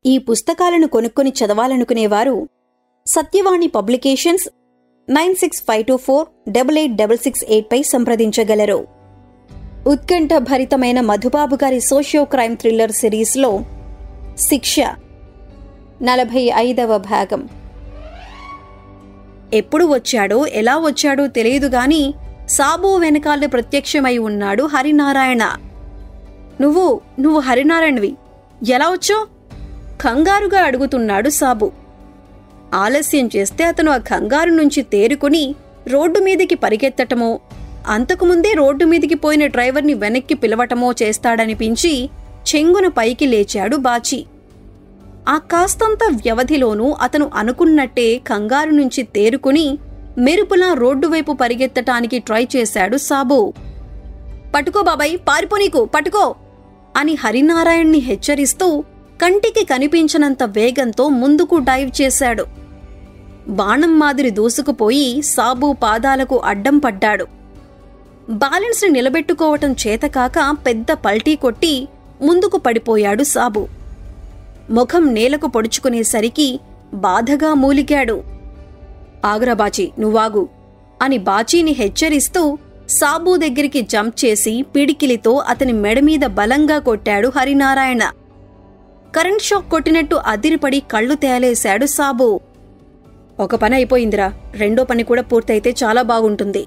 ఈ పుస్తకాలను కొనుక్కొని చదవాలనుకునేవారు సత్యవాణి పబ్లికేషన్స్ 9652488668 పై సంప్రదించగలరు. ఉత్కంఠ భరితమైన మధుబాబు గారి సోషియో క్రైమ్ థ్రిల్లర్ సిరీస్లో శిక్ష 45వ భాగం. ఎప్పుడు వచ్చాడో ఎలా వచ్చాడో తెలియదు గాని సాబు వెనకాల ప్రత్యక్షమై ఉన్నాడు హరినారాయణ. నువ్వు హరినారాయణవి, ఎలా వచ్చో? కంగారుగా అడుగుతున్నాడు సాబు. ఆలస్యం చేస్తే అతను ఆ కంగారు నుంచి తేరుకుని రోడ్డు మీదికి పరిగెత్తటమో, అంతకుముందే రోడ్డు మీదికి పోయిన డ్రైవర్ని వెనక్కి పిలవటమో చేస్తాడనిపించి చెంగున పైకి లేచాడు బాచి. ఆ కాస్తంత వ్యవధిలోనూ అతను అనుకున్నట్టే కంగారు నుంచి తేరుకుని మెరుపులా రోడ్డు వైపు పరిగెత్తటానికి ట్రై చేశాడు సాబు. పట్టుకో బాబాయ్, పారిపోనీకు, పట్టుకో అని హరినారాయణ్ని హెచ్చరిస్తూ కంటికి కనిపించనంత వేగంతో ముందుకు డైవ్ చేశాడు. బాణం మాదిరి దూసుకుపోయి సాబు పాదాలకు అడ్డం పడ్డాడు. బ్యాలెన్స్ ని నిలబెట్టుకోవటం చేతకాక పెద్ద పల్టీ కొట్టి ముందుకు పడిపోయాడు సాబు. ముఖం నేలకు పొడుచుకునేసరికి బాధగా మూలిగాడు. ఆగురా బాచి, నువ్వాగు అని బాచీని హెచ్చరిస్తూ సాబు దగ్గరికి జంప్ చేసి పిడికిలితో అతని మెడమీద బలంగా కొట్టాడు హరినారాయణ. కరెంట్ షాక్ కొట్టినట్టు అదిరిపడి కళ్ళు తేలేశాడు సాబు. ఒక పని అయిపోయిందిరా, రెండో పని కూడా పూర్తయితే చాలా బాగుంటుంది.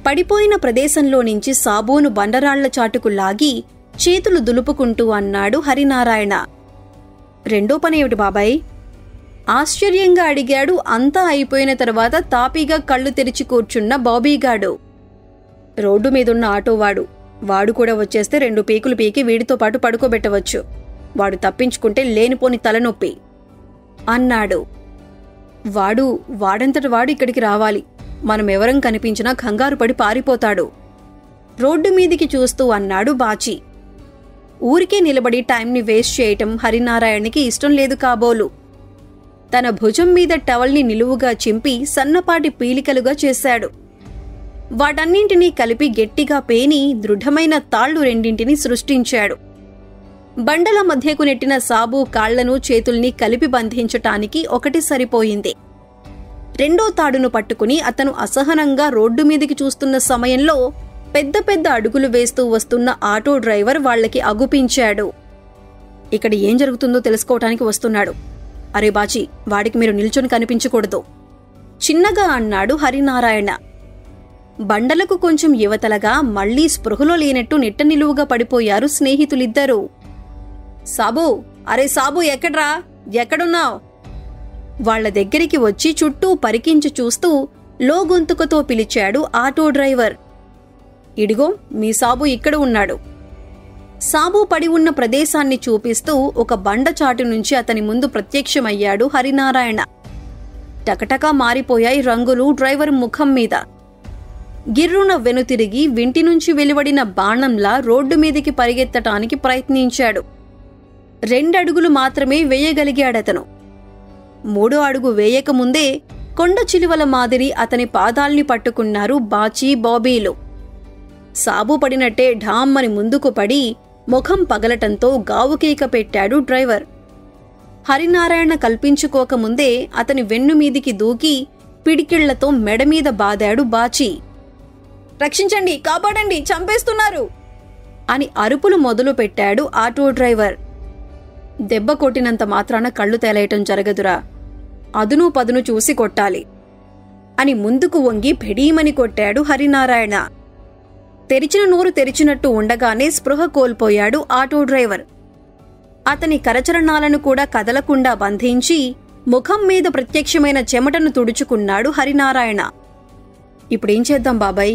పడిపోయిన ప్రదేశంలో నుంచి సాబును బండరాళ్ల చాటుకు లాగి చేతులు దులుపుకుంటూ అన్నాడు హరినారాయణ. రెండో పని ఏమిటి బాబాయ్? ఆశ్చర్యంగా అడిగాడు. అంతా అయిపోయిన తర్వాత తాపీగా కళ్ళు తెరిచి కూర్చున్న బాబీగాడు. రోడ్డు మీదున్న ఆటోవాడు, వాడు కూడా వచ్చేస్తే 2 పీకులు పీకి వీడితో పాటు పడుకోబెట్టవచ్చు. వాడు తప్పించుకుంటే లేనిపోని తలనొప్పి అన్నాడు. వాడంతట వాడు ఇక్కడికి రావాలి. మనమెవరం కనిపించినా కంగారు పడి పారిపోతాడు. రోడ్డు మీదికి చూస్తూ అన్నాడు బాచి. ఊరికే నిలబడి టైంని వేస్ట్ చేయటం హరినారాయణకి ఇష్టం లేదు కాబోలు. తన భుజం మీద టవల్ని నిలువుగా చింపి సన్నపాటి పీలికలుగా చేశాడు. వాటన్నింటినీ కలిపి గట్టిగా పేని దృఢమైన తాళ్లు రెండింటిని సృష్టించాడు. బండల మధ్యకు నెట్టిన సాబు కాళ్లను చేతుల్ని కలిపి బంధించటానికి ఒకటి సరిపోయింది. రెండో తాడును పట్టుకుని అతను అసహనంగా రోడ్డు మీదికి చూస్తున్న సమయంలో పెద్ద పెద్ద అడుగులు వేస్తూ వస్తున్న ఆటో డ్రైవర్ వాళ్లకి అగుపించాడు. ఇక్కడ ఏం జరుగుతుందో తెలుసుకోవటానికి వస్తున్నాడు. అరే బాచి, వాడికి మీరు నిల్చొని కనిపించకూడదు చిన్నగా అన్నాడు హరినారాయణ. బండలకు కొంచెం యువతలగా మళ్లీ స్పృహలో లేనట్టు నిట్ట నిలువుగా పడిపోయారు స్నేహితులిద్దరూ. సాబు, అరే సాబు, ఎక్కడ్రా, ఎక్కడున్నావ్? వాళ్ల దగ్గరికి వచ్చి చుట్టూ పరికించి చూస్తూ లోగొంతుకతో పిలిచాడు ఆటో డ్రైవర్. ఇడిగో మీ సాబు ఇక్కడ ఉన్నాడు. సాబు పడి ఉన్న ప్రదేశాన్ని చూపిస్తూ ఒక బండచాటు నుంచి అతని ముందు ప్రత్యక్షమయ్యాడు హరినారాయణ. టకటకా మారిపోయాయి రంగులు డ్రైవర్ ముఖం మీద. గిర్రున వెనుతిరిగి వింటి నుంచి వెలువడిన బాణంలా రోడ్డు మీదికి పరిగెత్తటానికి ప్రయత్నించాడు. 2 అడుగులు మాత్రమే వేయగలిగాడతను. 3వ అడుగు వేయకముందే కొండ చిలువల మాదిరి అతని పాదాల్ని పట్టుకున్నారు బాచీ, బాబీలు. సాబు పడినట్టే ఢామ్మని ముందుకు పడి ముఖం పగలటంతో గావుకేక పెట్టాడు డ్రైవర్. హరినారాయణ కల్పించుకోకముందే అతని వెన్నుమీదికి దూకి పిడికిళ్లతో మెడమీద బాదాడు బాచీ. రక్షించండి, కాపాడండి, చంపేస్తున్నారు అని అరుపులు మొదలు పెట్టాడు ఆటో డ్రైవర్. దెబ్బ కొట్టినంత మాత్రాన కళ్ళు తేలేయటం జరగదురా, అదును పదును చూసి కొట్టాలి అని ముందుకు వంగి భెడీమని కొట్టాడు హరినారాయణ. తెరిచిన నోరు తెరిచినట్టు ఉండగానే స్పృహ కోల్పోయాడు ఆటో డ్రైవర్. అతని కరచరణాలను కూడా కదలకుండా బంధించి ముఖం మీద ప్రత్యక్షమైన చెమటను తుడుచుకున్నాడు హరినారాయణ. ఇప్పుడేం చేద్దాం బాబాయ్?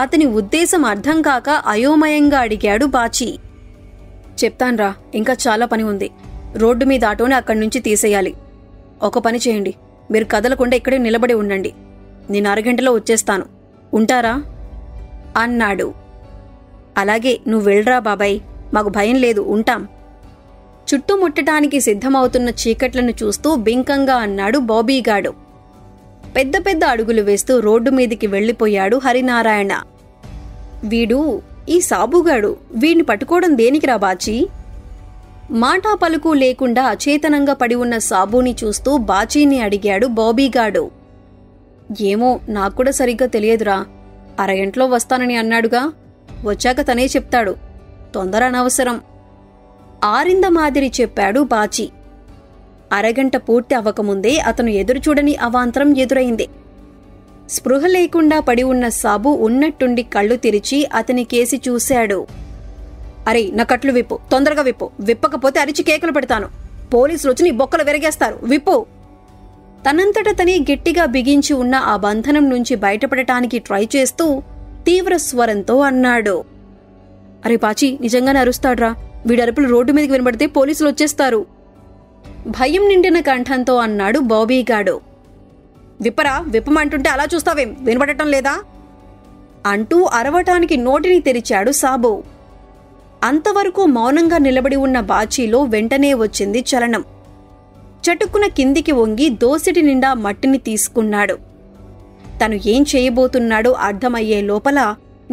అతని ఉద్దేశం అర్థం కాక అయోమయంగా అడిగాడు బాచి. చెప్తాన్రా, ఇంకా చాలా పని ఉంది. రోడ్డు మీద ఆటోని అక్కడి నుంచి తీసేయాలి. ఒక పని చేయండి, మీరు కదలకుండా ఇక్కడే నిలబడి ఉండండి. నేను అరగంటలో వచ్చేస్తాను, ఉంటారా అన్నాడు. అలాగే, నువ్వు వెళ్ళరా బాబాయ్, మాకు భయం లేదు, ఉంటాం. చుట్టుముట్టడానికి సిద్ధమవుతున్న చీకట్లను చూస్తూ బింకంగా అన్నాడు బాబీగాడు. పెద్ద పెద్ద అడుగులు వేస్తూ రోడ్డు మీదికి వెళ్లిపోయాడు హరినారాయణ. ఈ సాబుగాడు, వీణ్ణి పట్టుకోవడం దేనికిరా బాచి? మాటా పలుకు లేకుండా అచేతనంగా పడి ఉన్న సాబుని చూస్తూ బాచీని అడిగాడు బాబీగాడు. ఏమో నాక్కూడా సరిగ్గా తెలియదురా, అరగంటలో వస్తానని అన్నాడుగా, వచ్చాక తనే చెప్తాడు, తొందర అనవసరం. ఆరింద మాదిరి చెప్పాడు బాచీ. అరగంట పూర్తి అవ్వకముందే అతను ఎదురుచూడని అవాంతరం ఎదురైంది. స్పృహ లేకుండా పడి ఉన్న సాబు ఉన్నట్టుండి కళ్ళు తెరిచి అతని కేసి చూశాడు. అరే నా కట్లు విప్పు, తొందరగా విప్పు, విప్పకపోతే అరిచి కేకలు పెడతాను, పోలీసులొచ్చి నీ బొక్కలు వెరగేస్తారు, విప్పు. తనంతట తనే గట్టిగా బిగించి ఉన్న ఆ బంధనం నుంచి బయటపడటానికి ట్రై చేస్తూ తీవ్ర స్వరంతో అన్నాడు. అరే పాచి, నిజంగానే అరుస్తాడ్రా, వీడరుపులు రోడ్డు మీదకి వినబడితే పోలీసులు వచ్చేస్తారు. భయం నిండిన కంఠంతో అన్నాడు బాబీగాడు. విప్పరా, విప్పమంటుంటే అలా చూస్తావేం, వినబడటం లేదా అంటూ అరవటానికి నోటిని తెరిచాడు సాబు. అంతవరకు మౌనంగా నిలబడి ఉన్న బాచీలో వెంటనే వచ్చింది చలనం. చటుక్కున కిందికి వంగి దోసిటి నిండా మట్టిని తీసుకున్నాడు. తను ఏం చేయబోతున్నాడో అర్థమయ్యే లోపల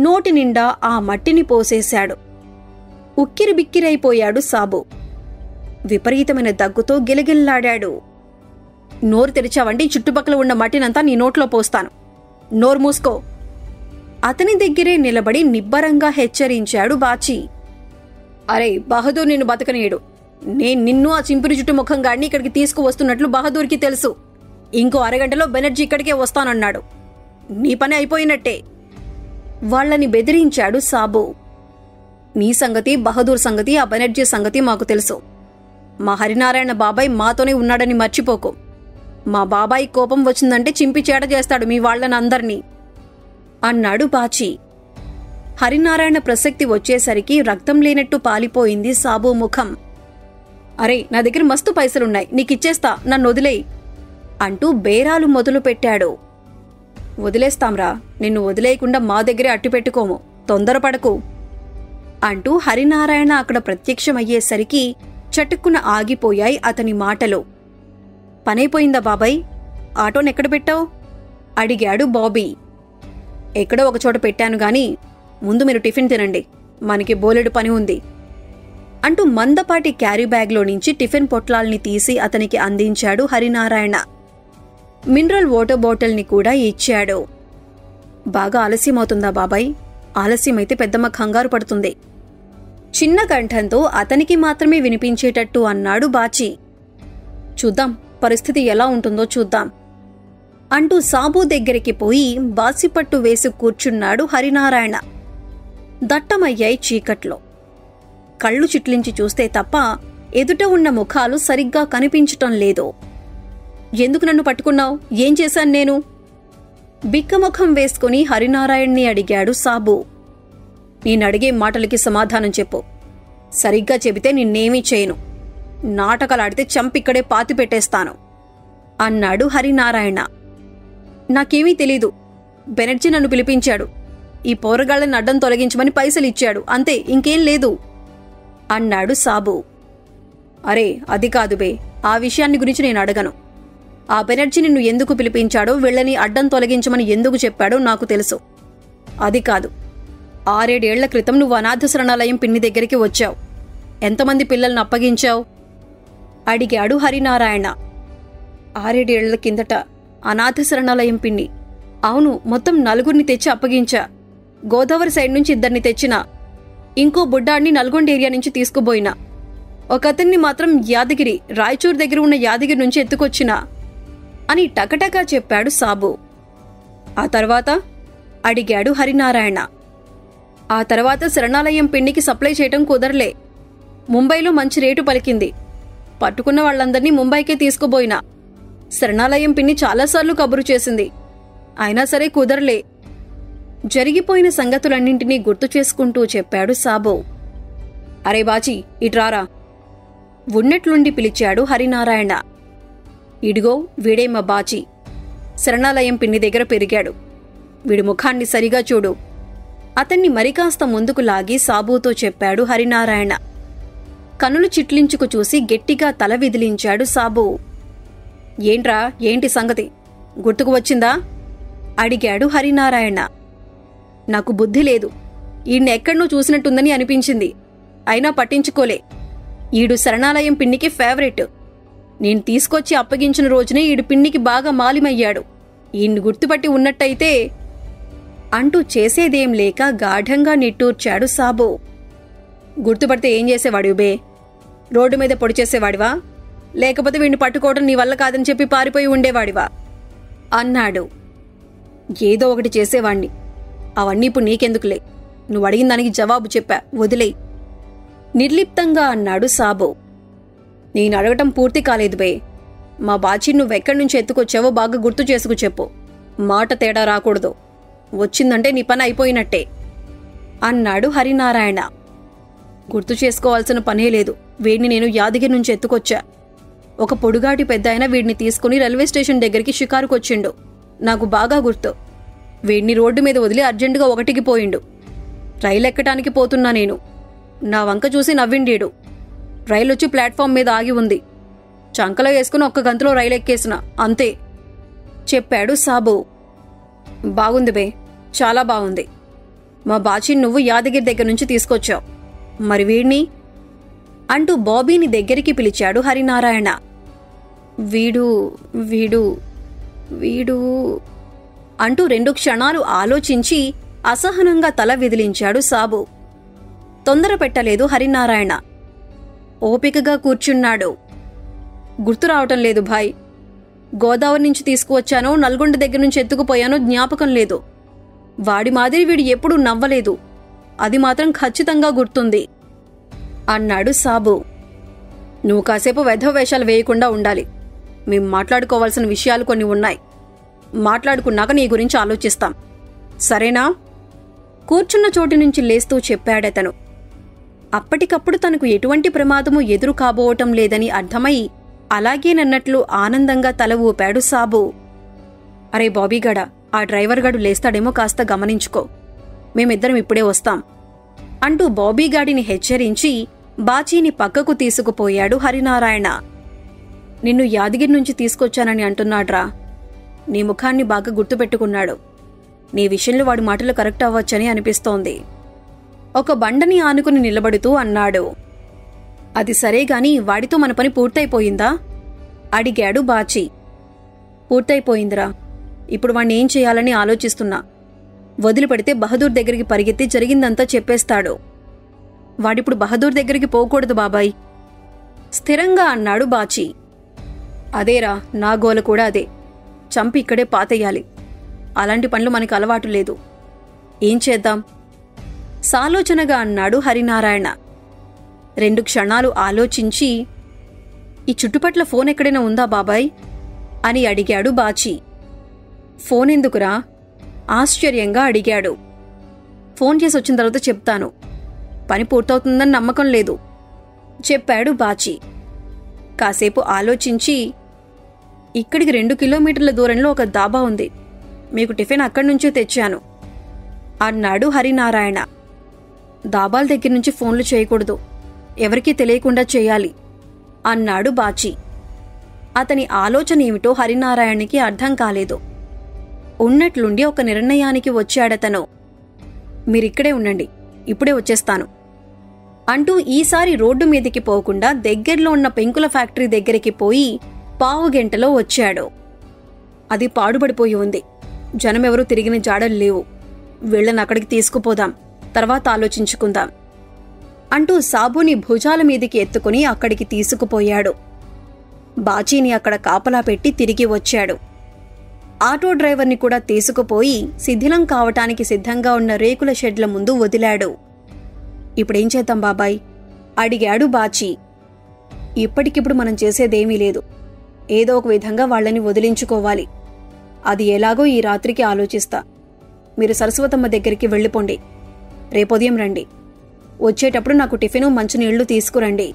నోటి నిండా ఆ మట్టిని పోసేశాడు. ఉక్కిరిబిక్కిరైపోయాడు సాబు. విపరీతమైన దగ్గుతో గిలగిల్లాడాడు. నోరు తెరిచావండి, చుట్టుపక్కల ఉన్న మట్టినంతా నీ నోట్లో పోస్తాను, నోరు మూసుకో. అతని దగ్గరే నిలబడి నిబ్బరంగా హెచ్చరించాడు బాచీ. అరే బహదూర్, నిన్ను బతకనీయడు. నేను నిన్ను ఆ చింపిరి జుట్టు ముఖంగాడిని ఇక్కడికి తీసుకువస్తున్నట్లు బహదూర్కి తెలుసు. ఇంకో అరగంటలో బెనర్జీ ఇక్కడికే వస్తానన్నాడు. నీ పని అయిపోయినట్టే. వాళ్లని బెదిరించాడు సాబు. నీ సంగతి, బహదూర్ సంగతి, ఆ బెనర్జీ సంగతి మాకు తెలుసు. మా హరినారాయణ బాబాయ్ మాతోనే ఉన్నాడని మర్చిపోకు. మా బాబాయ్ కోపం వచ్చిందంటే చింపి చేట చేస్తాడు మీ వాళ్లనందర్నీ అన్నాడు బాచీ. హరినారాయణ ప్రసక్తి వచ్చేసరికి రక్తం లేనట్టు పాలిపోయింది సాబు ముఖం. అరే నా దగ్గర మస్తు పైసలున్నాయి, నీకిచ్చేస్తా, నన్ను వదిలేయి అంటూ బేరాలు మొదలు పెట్టాడు. వదిలేస్తాంరా, నిన్ను వదిలేయకుండా మా దగ్గరే అట్టిపెట్టుకోము, తొందరపడకు అంటూ హరినారాయణ అక్కడ ప్రత్యక్షమయ్యేసరికి చటుక్కున ఆగిపోయాయి అతని మాటలు. పనైపోయిందా బాబాయ్, ఆటోనెక్కడ పెట్టావు అడిగాడు బాబీ. ఎక్కడో ఒకచోట పెట్టాను గాని ముందు మీరు టిఫిన్ తినండి, మనకి బోలెడు పని ఉంది అంటూ మందపాటి క్యారీ బ్యాగ్లో నుంచి టిఫిన్ పొట్లాల్ని తీసి అతనికి అందించాడు హరినారాయణ. మినరల్ వాటర్ బాటిల్ని కూడా ఇచ్చాడు. బాగా ఆలస్యమవుతుందా బాబాయ్? ఆలస్యమైతే పెద్దమ్మ కంగారు పడుతుంది చిన్న కంఠంతో అతనికి మాత్రమే వినిపించేటట్టు అన్నాడు బాచీ. చూద్దాం, పరిస్థితి ఎలా ఉంటుందో చూద్దాం అంటూ సాబు దగ్గరికి పోయి బాసిపట్టు వేసి కూర్చున్నాడు హరినారాయణ. దట్టమయ్యాయి చీకట్లో. కళ్ళు చిట్లించి చూస్తే తప్ప ఎదుట ఉన్న ముఖాలు సరిగ్గా కనిపించటం లేదు. ఎందుకు నన్ను పట్టుకున్నావు? ఏం చేశాను నేను? బిక్కముఖం వేసుకుని హరినారాయణ్ణి అడిగాడు సాబు. నేనడిగే మాటలకి సమాధానం చెప్పు. సరిగ్గా చెబితే నిన్నేమీ చేయను, నాటకాలాడితే చంపిక్కడే పాతి పెట్టేస్తాను అన్నాడు హరినారాయణ. నాకేమీ తెలీదు. బెనర్జీ నన్ను పిలిపించాడు, ఈ పోరగాళ్లని అడ్డం తొలగించమని పైసలిచ్చాడు, అంతే, ఇంకేం లేదు అన్నాడు సాబు. అరే అది కాదు బే, ఆ విషయాన్ని గురించి నేను అడగను. ఆ బెనర్జీ నిన్ను ఎందుకు పిలిపించాడో, వీళ్ళని అడ్డం తొలగించమని ఎందుకు చెప్పాడో నాకు తెలుసు. అది కాదు, 6-7 ఏళ్ల క్రితం నువ్వు అనాథ శరణాలయం పిన్ని దగ్గరికి వచ్చావు. ఎంతమంది పిల్లల్ని అప్పగించావు అడిగాడు హరినారాయణ. 6-7 ఏళ్ల కిందట అనాథ శరణాలయం పిన్ని? అవును, మొత్తం 4 తెచ్చి అప్పగించా. గోదావరి సైడ్ నుంచి 2 తెచ్చినా, ఇంకో బుడ్డాడిని నల్గొండ ఏరియా నుంచి తీసుకుపోయినా, ఒకతన్ని మాత్రం యాదగిరి, రాయచూర్ దగ్గర ఉన్న యాదగిరి నుంచి ఎత్తుకొచ్చినా అని టకటకా చెప్పాడు సాబు. ఆ తర్వాత అడిగాడు హరినారాయణ. ఆ తర్వాత శరణాలయం పిండికి సప్లై చేయటం కుదరలే. ముంబైలో మంచి రేటు పలికింది. పట్టుకున్న వాళ్లందర్నీ ముంబైకే తీసుకుపోయినా. శరణాలయం పిన్ని చాలాసార్లు కబురు చేసింది, అయినా సరే కుదరలే. జరిగిపోయిన సంగతులన్నింటినీ గుర్తు చేసుకుంటూ చెప్పాడు సాబు. అరే బాచీ, ఇట్రారా ఉన్నట్లుండి పిలిచాడు హరినారాయణ. ఇడిగో వీడే మా బాచీ, శరణాలయం పిన్ని దగ్గర పెరిగాడు. వీడి ముఖాన్ని సరిగా చూడు. అతన్ని మరికాస్త ముందుకు లాగి సాబుతో చెప్పాడు హరినారాయణ. కనులు చిట్లించుకు చూసి గట్టిగా తల విదిలించాడు సాబు. ఏంట్రా, ఏంటి సంగతి, గుర్తుకు వచ్చిందా అడిగాడు హరినారాయణ. నాకు బుద్ధి లేదు, ఈయన్నెక్కడ్నో చూసినట్టుందని అనిపించింది, అయినా పట్టించుకోలే. ఈడు శరణాలయం పిన్నికి ఫేవరెట్. నేను తీసుకొచ్చి అప్పగించిన రోజునే ఈడు పిన్నికి బాగా మాలిమయ్యాడు. ఈయన్ని గుర్తుపట్టి ఉన్నట్టయితే అంటూ చేసేదేం లేక గాఢంగా నిట్టూర్చాడు సాబు. గుర్తుపడితే ఏం చేసేవాడివి బే? రోడ్డు మీద పొడి చేసేవాడివా? లేకపోతే వీడిని పట్టుకోవడం నీ వల్ల కాదని చెప్పి పారిపోయి ఉండేవాడివా అన్నాడు. ఏదో ఒకటి చేసేవాణ్ణి. అవన్నీ ఇప్పుడు నీకెందుకులే. నువ్వు అడిగిన దానికి జవాబు చెప్పా, వదిలేయ్ నిర్లిప్తంగా అన్నాడు సాబు. నేను అడగటం పూర్తి కాలేదు బే. మా బాచి నువ్వెక్కడి నుంచి ఎత్తుకొచ్చావో బాగా గుర్తు చేసుకు చెప్పు. మాట తేడా రాకూడదు. వచ్చిందంటే నీ పని అయిపోయినట్టే అన్నాడు హరినారాయణ. గుర్తు చేసుకోవాల్సిన పనే లేదు. వీడిని నేను యాదగిరి నుంచి ఎత్తుకొచ్చా. ఒక పొడుగాటి పెద్దాయన వీడిని తీసుకుని రైల్వే స్టేషన్ దగ్గరికి షికారుకొచ్చిండు. నాకు బాగా గుర్తు. వీడిని రోడ్డు మీద వదిలి అర్జెంటుగా ఒకటికి పోయిండు. రైలు ఎక్కటానికి పోతున్నా నేను. నా వంక చూసి నవ్విండీడు. రైలొచ్చి ప్లాట్ఫామ్ మీద ఆగి ఉంది. చంకలో వేసుకుని ఒక్క గంతులో రైలు ఎక్కేసిన, అంతే చెప్పాడు సాబు. బాగుంది బే, చాలా బాగుంది. మా బాచిని నువ్వు యాదగిరి దగ్గర నుంచి తీసుకొచ్చావు. మరి వీడిని అంటూ బాబీని దగ్గరికి పిలిచాడు హరినారాయణ. వీడు వీడు వీడు అంటూ 2 క్షణాలు ఆలోచించి అసహనంగా తల విదిలించాడు సాబు. తొందర పెట్టలేదు హరినారాయణ. ఓపికగా కూర్చున్నాడు. గుర్తు రావటం లేదు భాయ్. గోదావరి నుంచి తీసుకువచ్చానో నల్గొండ దగ్గర నుంచి ఎత్తుకుపోయానో జ్ఞాపకం లేదు. వాడి మాదిరి వీడు ఎప్పుడూ నవ్వలేదు. అది మాత్రం ఖచ్చితంగా గుర్తుంది అన్నాడు సాబు. నువ్వు కాసేపు వెధవ వేషాలు వేయకుండా ఉండాలి. మేం మాట్లాడుకోవాల్సిన విషయాలు కొన్ని ఉన్నాయి. మాట్లాడుకున్నాక నీ గురించి ఆలోచిస్తాం, సరేనా? కూర్చున్న చోటు నుంచి లేస్తూ చెప్పాడతను. అప్పటికప్పుడు తనకు ఎటువంటి ప్రమాదము ఎదురు కాబోవటం లేదని అర్థమై అలాగేనన్నట్లు ఆనందంగా తల ఊపాడు సాబు. అరే బాబీగడ, ఆ డ్రైవర్ గడు లేస్తాడేమో, కాస్త గమనించుకో. మేమిద్దరం ఇప్పుడే వస్తాం అంటూ బాబీగాడిని హెచ్చరించి బాచీని పక్కకు తీసుకుపోయాడు హరినారాయణ. నిన్ను యాదగిరి నుంచి తీసుకొచ్చానని అంటున్నాడ్రా. నీ ముఖాన్ని బాగా గుర్తుపెట్టుకున్నాడు. నీ విషయంలో వాడి మాటలు కరెక్ట్ అవ్వచ్చని అనిపిస్తోంది. ఒక బండని ఆనుకుని నిలబడుతూ అన్నాడు. అది సరేగాని వాడితో మన పని పూర్తయిపోయిందా అడిగాడు బాచి. పూర్తయిపోయిందిరా. ఇప్పుడు వాణ్ణి ఏం చేయాలని ఆలోచిస్తున్నా. వదిలిపెడితే బహదూర్ దగ్గరికి పరిగెత్తి జరిగిందంతా చెప్పేస్తాడు. వాడిప్పుడు బహదూర్ దగ్గరికి పోకూడదు బాబాయ్ స్థిరంగా అన్నాడు బాచి. అదేరా, నా గోల కూడా అదే. చంపి ఇక్కడే పాతెయ్యాలి. అలాంటి పనులు మనకు అలవాటు లేదు. ఏం చేద్దాం సాలోచనగా అన్నాడు హరినారాయణ. 2 క్షణాలు ఆలోచించి, ఈ చుట్టుపట్ల ఫోన్ ఎక్కడైనా ఉందా బాబాయ్ అని అడిగాడు బాచి. ఫోన్ ఎందుకురా ఆశ్చర్యంగా అడిగాడు. ఫోన్ చేసి వచ్చిన తర్వాత చెప్తాను. పని పూర్తవుతుందని నమ్మకం లేదు చెప్పాడు బాచి. కాసేపు ఆలోచించి, ఇక్కడికి 2 కిలోమీటర్ల దూరంలో ఒక దాబా ఉంది. మీకు టిఫిన్ అక్కడి నుంచే తెచ్చాను అన్నాడు హరినారాయణ. దాబాల దగ్గర నుంచి ఫోన్లు చేయకూడదు. ఎవరికీ తెలియకుండా చేయాలి అన్నాడు బాచి. అతని ఆలోచన ఏమిటో హరినారాయణకి అర్థం కాలేదు. ఉన్నట్లుండి ఒక నిర్ణయానికి వచ్చాడతను. మీరిక్కడే ఉండండి, ఇప్పుడే వచ్చేస్తాను అంటూ ఈసారి రోడ్డు మీదికి పోకుండా దగ్గరలో ఉన్న పెంకుల ఫ్యాక్టరీ దగ్గరికి పోయి 15 గంటలో వచ్చాడు. అది పాడుబడిపోయి ఉంది. జనమెవరూ తిరిగిన జాడలు లేవు. వీళ్ళని అక్కడికి తీసుకుపోదాం, తర్వాత ఆలోచించుకుందాం అంటూ సాబుని భుజాల మీదికి ఎత్తుకుని అక్కడికి తీసుకుపోయాడు. బాచీని అక్కడ కాపలా పెట్టి తిరిగి వచ్చాడు. ఆటో డ్రైవర్ని కూడా తీసుకుపోయి శిథిలం కావటానికి సిద్ధంగా ఉన్న రేకుల షెడ్ల ముందు వదిలాడు. ఇప్పుడేం చేద్దాం బాబాయ్ అడిగాడు బాచి. ఇప్పటికిప్పుడు మనం చేసేదేమీ లేదు. ఏదో ఒక విధంగా వాళ్లని వదిలించుకోవాలి. అది ఎలాగో ఈ రాత్రికి ఆలోచిస్తా. మీరు సరస్వతమ్మ దగ్గరికి వెళ్ళిపోండి. రేపొదయం రండి. వచ్చేటప్పుడు నాకు టిఫిను మంచినీళ్లు తీసుకురండి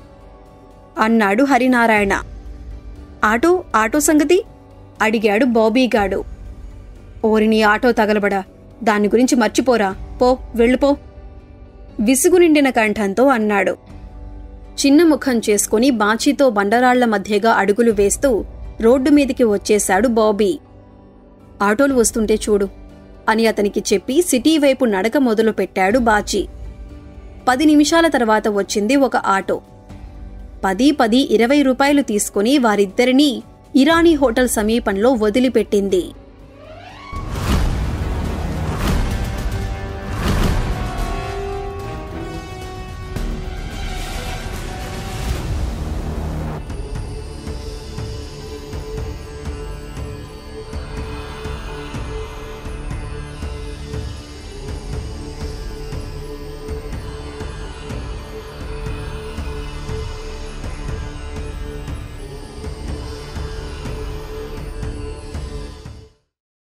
అన్నాడు హరినారాయణ. ఆటో సంగతి అడిగాడు బాబీగాడు. ఓరిని ఆటో తగలబడా, దాని గురించి మర్చిపోరా, పో వెళ్ళిపో విసుగు నిండిన కంఠంతో అన్నాడు. చిన్న ముఖం చేసుకుని బాచీతో బండరాళ్ల మధ్యగా అడుగులు వేస్తూ రోడ్డు మీదికి వచ్చేశాడు బాబీ. ఆటోలు వస్తుంటే చూడు అని అతనికి చెప్పి సిటీ వైపు నడక మొదలుపెట్టాడు బాచి. 10 నిమిషాల తర్వాత వచ్చింది ఒక ఆటో. 10, 20 రూపాయలు తీసుకుని వారిద్దరినీ ఇరానీ హోటల్ సమీపంలో వదిలిపెట్టింది.